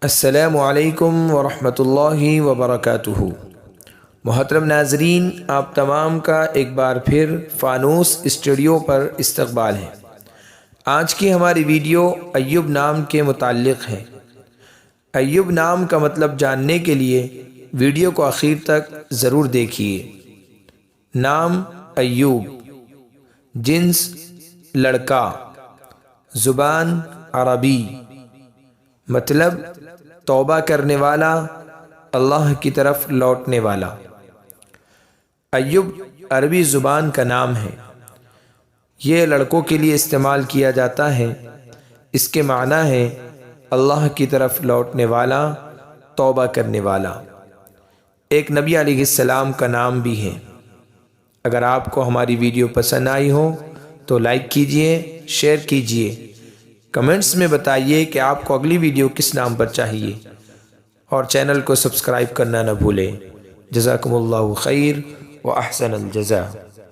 السلام علیکم ورحمۃ اللہ وبرکاتہ۔ محترم ناظرین، آپ تمام کا ایک بار پھر فانوس اسٹوڈیو پر استقبال ہے۔ آج کی ہماری ویڈیو ایوب نام کے متعلق ہے۔ ایوب نام کا مطلب جاننے کے لیے ویڈیو کو آخر تک ضرور دیکھیے۔ نام ایوب، جنس لڑکا، زبان عربی، مطلب توبہ کرنے والا، اللہ کی طرف لوٹنے والا۔ ایوب عربی زبان کا نام ہے۔ یہ لڑکوں کے لیے استعمال کیا جاتا ہے۔ اس کے معنی ہے اللہ کی طرف لوٹنے والا، توبہ کرنے والا۔ ایک نبی علیہ السلام کا نام بھی ہے۔ اگر آپ کو ہماری ویڈیو پسند آئی ہو تو لائک کیجئے، شیئر کیجئے، کمنٹس میں بتائیے کہ آپ کو اگلی ویڈیو کس نام پر چاہیے، اور چینل کو سبسکرائب کرنا نہ بھولیں۔ جزاکم اللہ خیر و احسن الجزاء۔